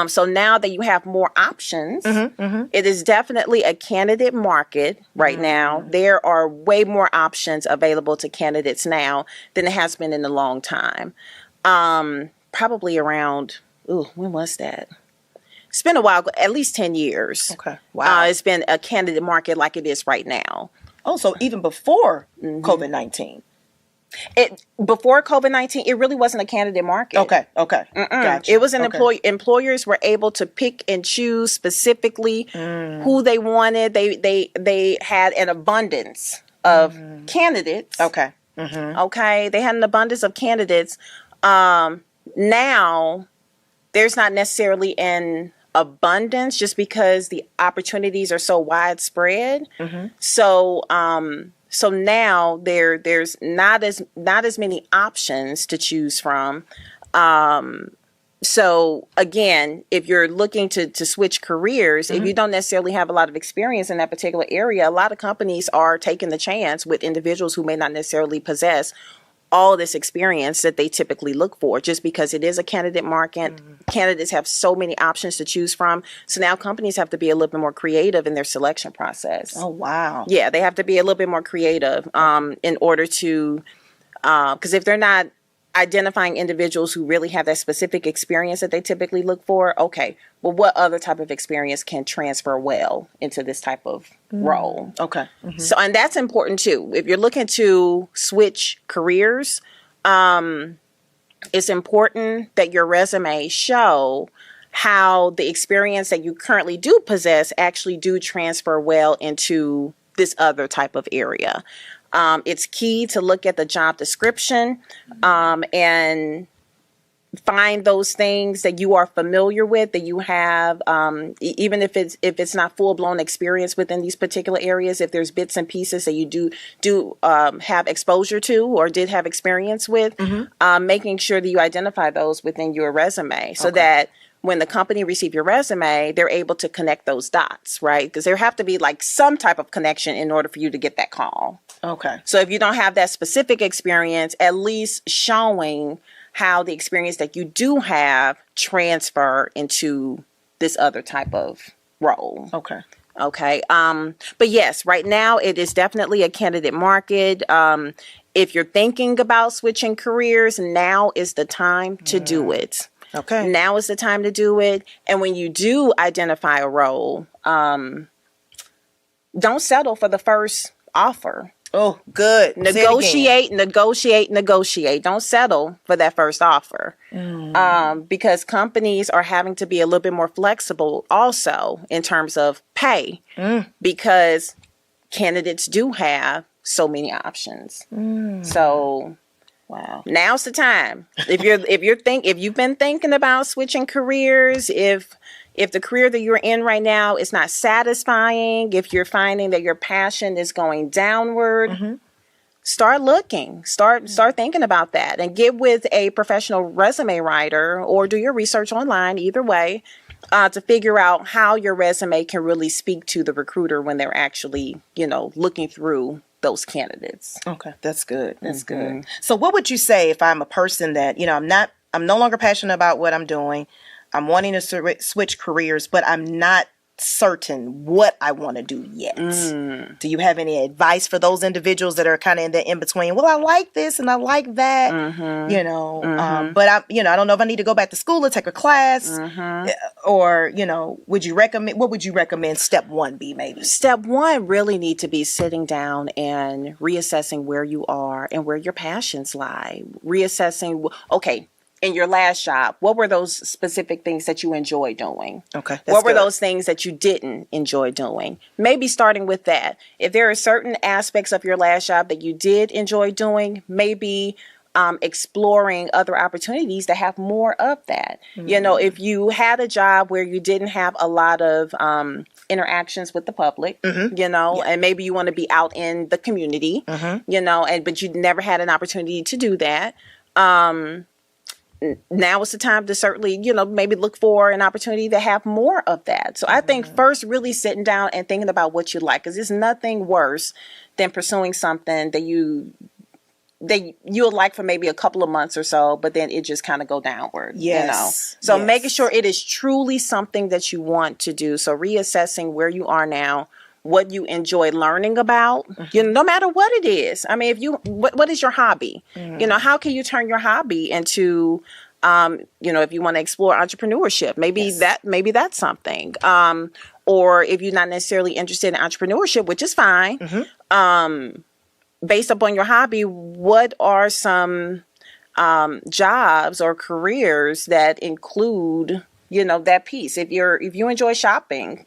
So now that you have more options, it is definitely a candidate market right now. There are way more options available to candidates now than it has been in a long time. Probably around, when was that? It's been a while, at least 10 years. Okay. Wow. It's been a candidate market like it is right now. Oh, so even before COVID-19. Before COVID-19, it really wasn't a candidate market. Okay. Gotcha. It was an employers were able to pick and choose specifically who they wanted. They had an abundance of candidates. Okay. Okay. They had an abundance of candidates. Now there's not necessarily an abundance just because the opportunities are so widespread. So now there's not as many options to choose from. So again, if you're looking to switch careers, if you don't necessarily have a lot of experience in that particular area, a lot of companies are taking the chance with individuals who may not necessarily possess all this experience that they typically look for, just because it is a candidate market. Candidates have so many options to choose from. So now companies have to be a little bit more creative in their selection process. Oh, wow. Yeah, they have to be a little bit more creative in order to, because if they're not identifying individuals who really have that specific experience that they typically look for, okay, well, what other type of experience can transfer well into this type of role? Okay. So, and that's important too. If you're looking to switch careers, it's important that your resume show how the experience that you currently do possess actually do transfer well into this other type of area. It's key to look at the job description and find those things that you are familiar with, that you have, even if it's not full-blown experience within these particular areas, if there's bits and pieces that you do have exposure to or did have experience with, making sure that you identify those within your resume so that when the company receives your resume, they're able to connect those dots, right? Because there have to be like some type of connection in order for you to get that call. Okay. So if you don't have that specific experience, at least showing how the experience that you do have transfer into this other type of role. Okay. Okay. But yes, right now it is definitely a candidate market. If you're thinking about switching careers, now is the time to do it. Okay. Now is the time to do it. And when you do identify a role, don't settle for the first offer. Oh, good. Negotiate. Don't settle for that first offer. Because companies are having to be a little bit more flexible also in terms of pay because candidates do have so many options. So wow. Now's the time. If you've been thinking about switching careers, if the career that you're in right now is not satisfying, if you're finding that your passion is going downward, start looking. Start thinking about that and get with a professional resume writer or do your research online, either way, to figure out how your resume can really speak to the recruiter when they're actually, looking through those candidates. Okay, that's good. That's good. So what would you say if I'm a person that, I'm no longer passionate about what I'm doing. I'm wanting to switch careers, but I'm not certain what I want to do yet. Do you have any advice for those individuals that are kind of in the in between? Well, I like this and I like that, but I don't know if I need to go back to school or take a class, or would you recommend? What would you recommend? Step one be maybe. Step one really need to be sitting down and reassessing where you are and where your passions lie. Reassessing, okay. In your last job, what were those specific things that you enjoyed doing? Okay. What were those things that you didn't enjoy doing? Maybe starting with that. If there are certain aspects of your last job that you did enjoy doing, maybe exploring other opportunities to have more of that. If you had a job where you didn't have a lot of interactions with the public, and maybe you want to be out in the community, but you never had an opportunity to do that. Now is the time to certainly, maybe look for an opportunity to have more of that. So I think first really sitting down and thinking about what you like, because there's nothing worse than pursuing something that you'll like for maybe a couple of months or so, but then it just kind of go downward. So making sure it is truly something that you want to do. So reassessing where you are now, what you enjoy learning about, no matter what it is. I mean, what is your hobby? How can you turn your hobby into, if you want to explore entrepreneurship, maybe that's something. Or if you're not necessarily interested in entrepreneurship, which is fine. Based upon your hobby, what are some jobs or careers that include that piece? If you enjoy shopping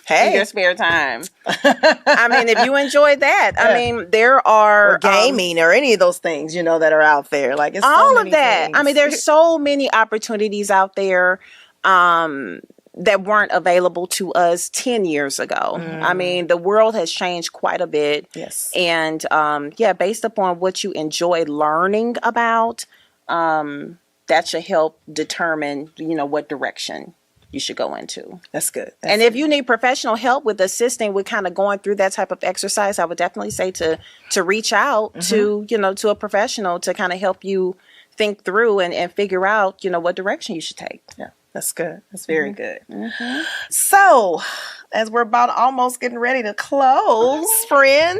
in your spare time, I mean, if you enjoy that, I mean, there are or gaming or any of those things, that are out there. Like it's all so of that. things. I mean, there's so many opportunities out there that weren't available to us 10 years ago. I mean, the world has changed quite a bit. Yes. And based upon what you enjoy learning about, that should help determine, what direction you should go into. That's good. And if you need professional help with assisting with kind of going through that type of exercise, I would definitely say to reach out to a professional to kind of help you think through and figure out, what direction you should take. Yeah, that's good. That's very good. So, as we're about almost getting ready to close, friend,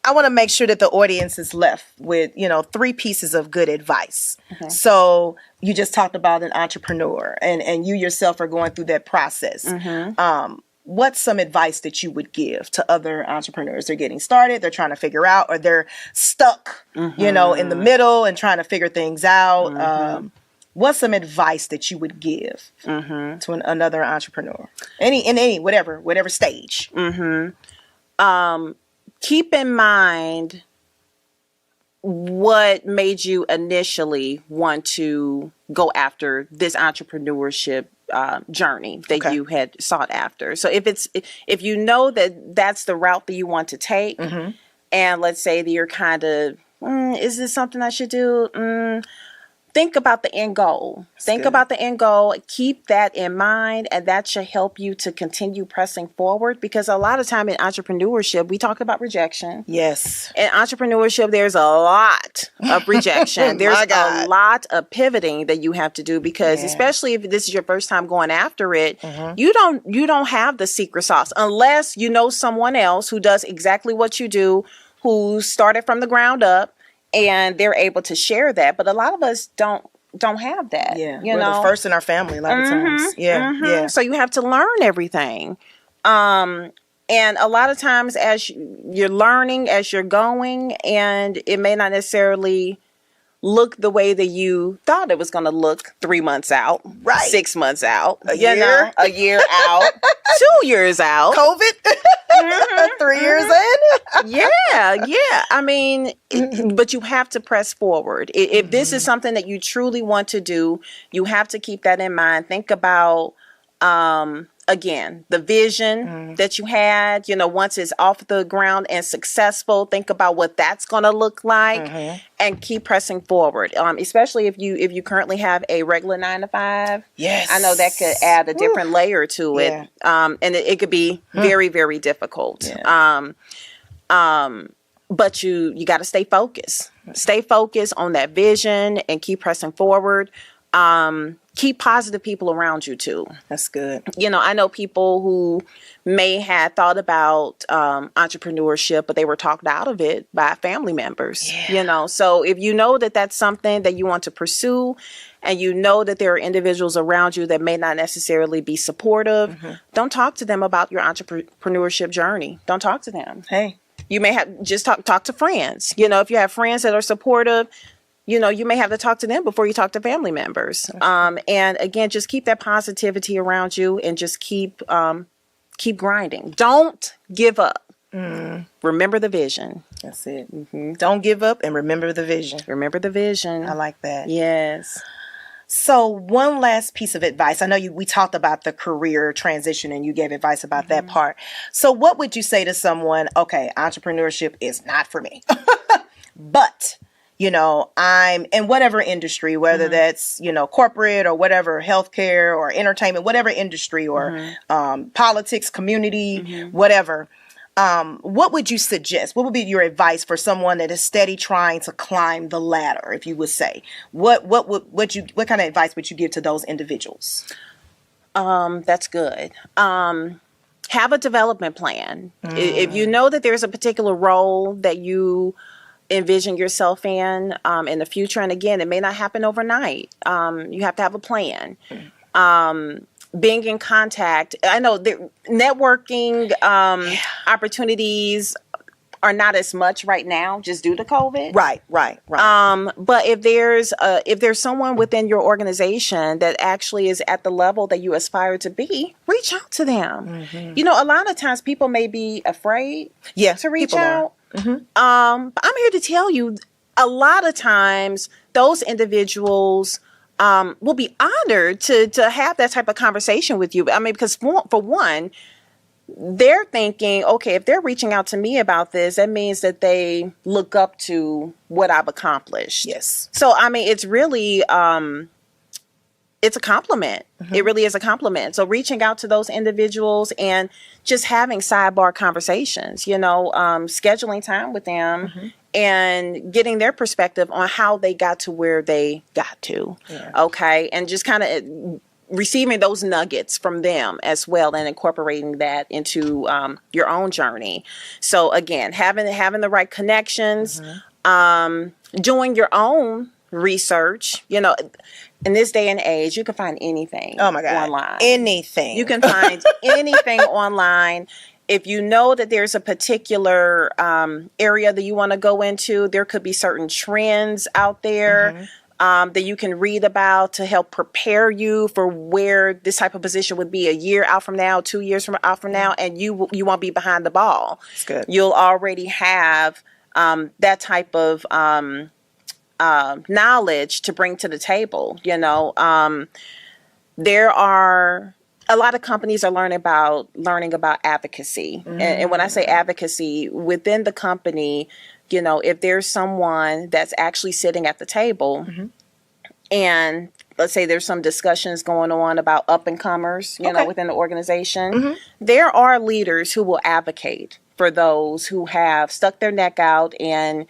I want to make sure that the audience is left with, 3 pieces of good advice. So you just talked about an entrepreneur and you yourself are going through that process. What's some advice that you would give to other entrepreneurs? They're getting started, they're trying to figure out, or they're stuck, in the middle and trying to figure things out. What's some advice that you would give to another entrepreneur? Whatever stage. Keep in mind what made you initially want to go after this entrepreneurship journey that you had sought after. So if you know that that's the route that you want to take, and let's say that you're kind of, is this something I should do? Think about the end goal. About the end goal. Keep that in mind, and that should help you to continue pressing forward. Because a lot of time in entrepreneurship, we talk about rejection. Yes. In entrepreneurship, there's a lot of rejection. There's a lot of pivoting that you have to do because, especially if this is your first time going after it, you don't have the secret sauce unless you know someone else who does exactly what you do, who started from the ground up. And they're able to share that, but a lot of us don't have that. Yeah, we're the first in our family a lot of times. Yeah. So you have to learn everything, and a lot of times as you're learning, as you're going, and it may not necessarily look the way that you thought it was going to look 3 months out, right? 6 months out, a year out, 2 years out, COVID, 3 years in. Yeah. I mean, but you have to press forward. If this is something that you truly want to do, you have to keep that in mind. Think about, again, the vision that you had, once it's off the ground and successful, think about what that's going to look like and keep pressing forward. Especially if you currently have a regular 9-to-5. Yes. I know that could add a different layer to it. Yeah. And it could be very, very difficult. Yeah. But you got to stay focused. Stay focused on that vision and keep pressing forward. keep positive people around you too. That's good. You know, I know people who may have thought about entrepreneurship, but they were talked out of it by family members, you know. So if you know that that's something that you want to pursue, and you know that there are individuals around you that may not necessarily be supportive, don't talk to them about your entrepreneurship journey. Don't talk to them. Hey. You may have just talk to friends. You know, if you have friends that are supportive, you know, you may have to talk to them before you talk to family members. And again, just keep that positivity around you, and just keep grinding. Don't give up. Remember the vision. That's it. Don't give up and remember the vision. Remember the vision. I like that. Yes. So one last piece of advice. I know we talked about the career transition and you gave advice about that part. So what would you say to someone, okay, entrepreneurship is not for me, but you know, I'm in whatever industry, whether that's, you know, corporate or whatever, healthcare or entertainment, whatever industry, or politics, community, whatever. What would you suggest? What would be your advice for someone that is steady trying to climb the ladder, if you would say? What kind of advice would you give to those individuals? That's good. Have a development plan. If you know that there's a particular role that you envision yourself in the future, and again, it may not happen overnight. You have to have a plan. Being in contact. I know the networking opportunities are not as much right now, just due to COVID. Right. But if there's someone within your organization that actually is at the level that you aspire to be, reach out to them. You know, a lot of times people may be afraid to reach out. But I'm here to tell you, a lot of times those individuals will be honored to have that type of conversation with you. I mean, because for one, they're thinking, okay, if they're reaching out to me about this, that means that they look up to what I've accomplished. Yes. So, I mean, it's really, it's a compliment. It really is a compliment. So reaching out to those individuals and just having sidebar conversations, you know, scheduling time with them and getting their perspective on how they got to where they got to. Yeah. Okay. And just kind of receiving those nuggets from them as well, and incorporating that into your own journey. So again, having the right connections, doing your own research. You know, in this day and age, you can find anything. Oh my God, online. Anything. You can find anything online. If you know that there's a particular area that you want to go into, there could be certain trends out there that you can read about to help prepare you for where this type of position would be a year out from now, 2 years out from now, and you won't be behind the ball. That's good. You'll already have that type of knowledge to bring to the table. You know, there are a lot of companies are learning about advocacy. And when I say advocacy within the company, you know, if there's someone that's actually sitting at the table and let's say there's some discussions going on about up and comers, you know, within the organization, there are leaders who will advocate for those who have stuck their neck out and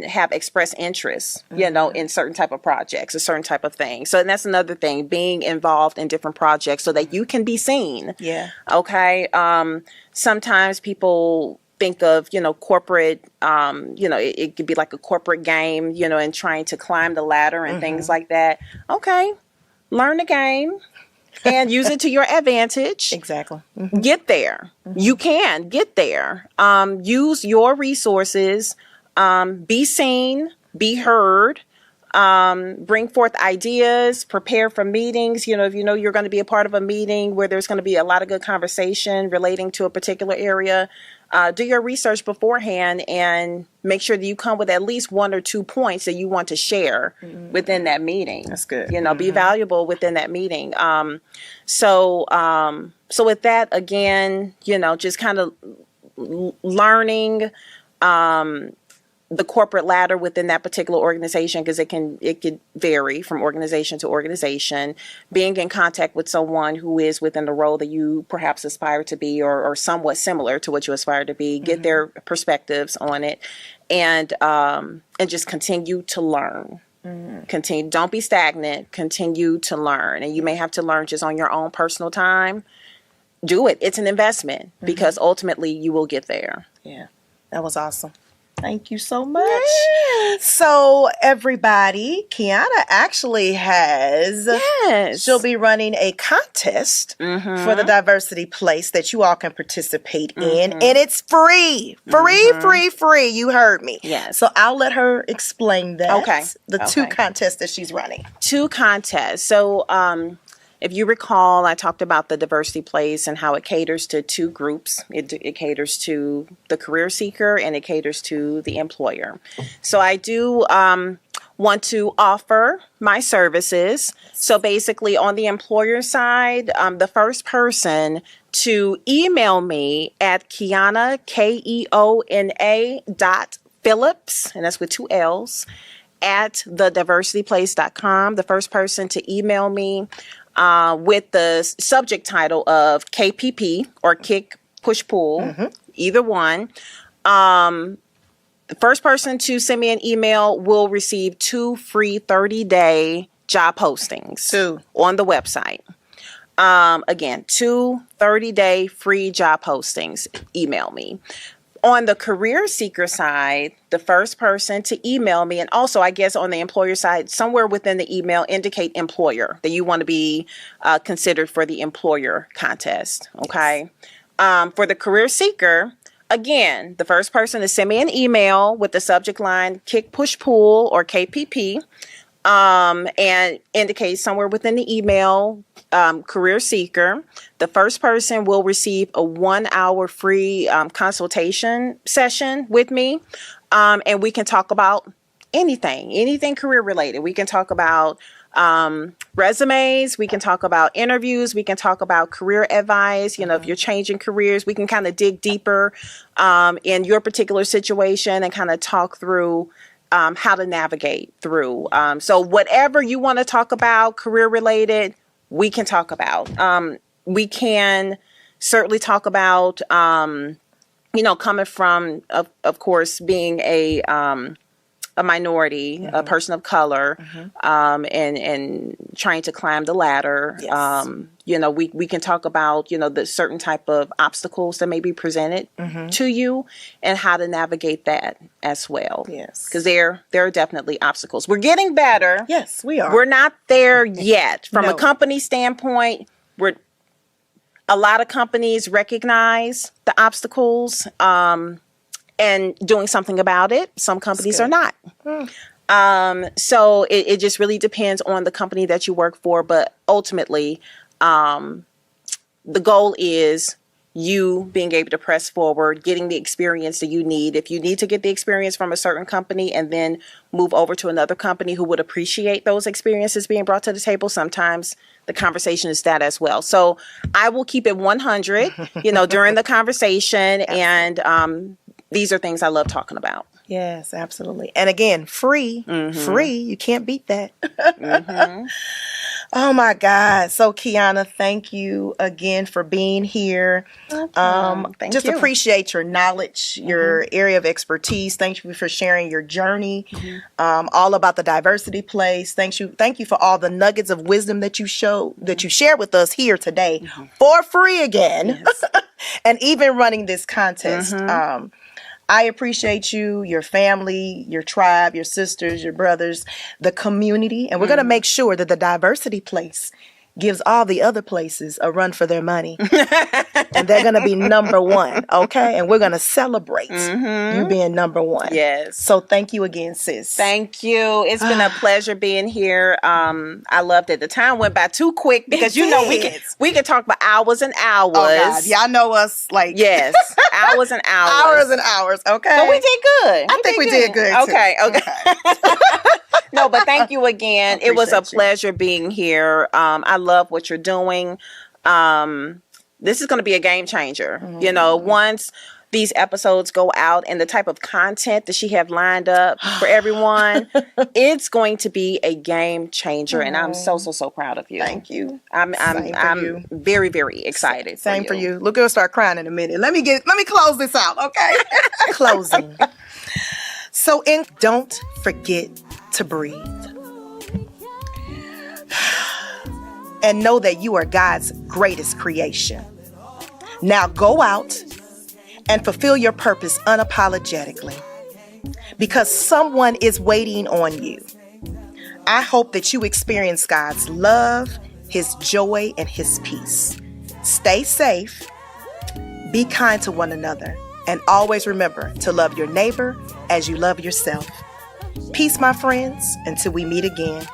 have expressed interest, you know, in certain type of projects, a certain type of thing. So that's another thing, being involved in different projects so that you can be seen. Yeah. Okay. Sometimes people think of, you know, corporate, you know, it could be like a corporate game, you know, and trying to climb the ladder and things like that. Okay. Learn the game and use it to your advantage. Exactly. Get there. You can get there. Use your resources. Be seen, be heard, bring forth ideas, prepare for meetings. You know, if you know you're going to be a part of a meeting where there's going to be a lot of good conversation relating to a particular area, do your research beforehand and make sure that you come with at least 1 or 2 points that you want to share within that meeting. That's good. You know, be valuable within that meeting. So with that, again, you know, just kind of learning, the corporate ladder within that particular organization, because it could vary from organization to organization. Being in contact with someone who is within the role that you perhaps aspire to be, or somewhat similar to what you aspire to be, get their perspectives on it, and just continue to learn. Continue. Don't be stagnant. Continue to learn. And you may have to learn just on your own personal time. Do it. It's an investment because ultimately you will get there. Yeah, that was awesome. Thank you so much. So everybody, Keana actually has, she'll be running a contest for the diversity place that you all can participate in. And it's free. Free. You heard me. Yes. So I'll let her explain that. Okay. The two contests that she's running. 2 contests. So, if you recall, I talked about the diversity place and how it caters to 2 groups. It caters to the career seeker and it caters to the employer. So I do want to offer my services. So basically on the employer side, the first person to email me at Keana, Keona.Phillips, and that's with 2 L's, at thediversityplace.com. The first person to email me with the subject title of KPP or Kick, Push, Pull, either one. The first person to send me an email will receive 2 free 30-day job postings on the website. Again, 2 30-day free job postings. Email me. On the career seeker side, the first person to email me, and also I guess on the employer side, somewhere within the email, indicate employer, that you want to be considered for the employer contest. Okay. For the career seeker, again, the first person to send me an email with the subject line Kick, Push, Pull or KPP, and indicate somewhere within the email, career seeker, the first person will receive a 1-hour free consultation session with me. And we can talk about anything career related. We can talk about resumes. We can talk about interviews. We can talk about career advice. You know, if you're changing careers, we can kind of dig deeper in your particular situation and kind of talk through how to navigate through. So whatever you want to talk about career related, we can talk about. We can certainly talk about, coming from, of course, being a minority, a person of color, and trying to climb the ladder. Yes. We can talk about, the certain type of obstacles that may be presented to you and how to navigate that as well. Yes. Because there are definitely obstacles. We're getting better. Yes, we are. We're not there yet. From No. a company standpoint, a lot of companies recognize the obstacles and doing something about it. Some companies are not. So it just really depends on the company that you work for. But ultimately, the goal is you being able to press forward, getting the experience that you need. If you need to get the experience from a certain company and then move over to another company who would appreciate those experiences being brought to the table, sometimes the conversation is that as well. So I will keep it 100, during the conversation. And these are things I love talking about. Yes, absolutely. And again, free. You can't beat that. Oh my God. So Keana, thank you again for being here. Thank Just you. appreciate your knowledge, your area of expertise. Thank you for sharing your journey, all about the diversity place. Thank you for all the nuggets of wisdom that you shared with us here today for free again. Yes. And even running this contest. I appreciate you, your family, your tribe, your sisters, your brothers, the community. And we're going to make sure that the diversity place gives all the other places a run for their money. And they're going to be number one, okay? And we're going to celebrate you being number one. Yes. So thank you again, sis. Thank you. It's been a pleasure being here. I loved it. The time went by too quick because we can talk for hours and hours. Oh God, y'all know us like yes, hours and hours. hours and hours. Okay, But we did good. I think we did good. Too. Okay. No, but thank you again. It was a appreciate you. pleasure being here. I love what you're doing. This is going to be a game changer. Once these episodes go out and the type of content that she have lined up for everyone, it's going to be a game changer. And I'm so proud of you. Thank you. I'm you. very, very excited. Same for you. Look, we'll start crying in a minute. Let me close this out, okay? Closing. So don't forget to breathe. and know that you are God's greatest creation. Now go out and fulfill your purpose unapologetically, because someone is waiting on you. I hope that you experience God's love, His joy, and His peace. Stay safe, be kind to one another, and always remember to love your neighbor as you love yourself. Peace, my friends, until we meet again.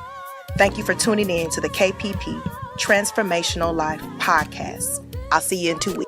Thank you for tuning in to the KPP Transformational Life podcast. I'll see you in 2 weeks.